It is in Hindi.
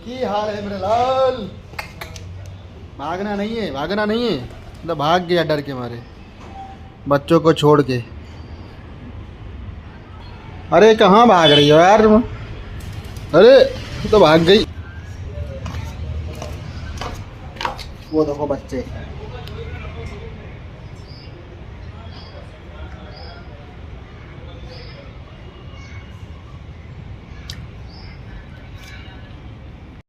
की हाल है मेरे लाल? भागना नहीं है, भागना नहीं है। तो भाग गया डर के मारे बच्चों को छोड़ के। अरे कहाँ भाग रही हो यार तुम? अरे तो भाग गई। वो देखो बच्चे।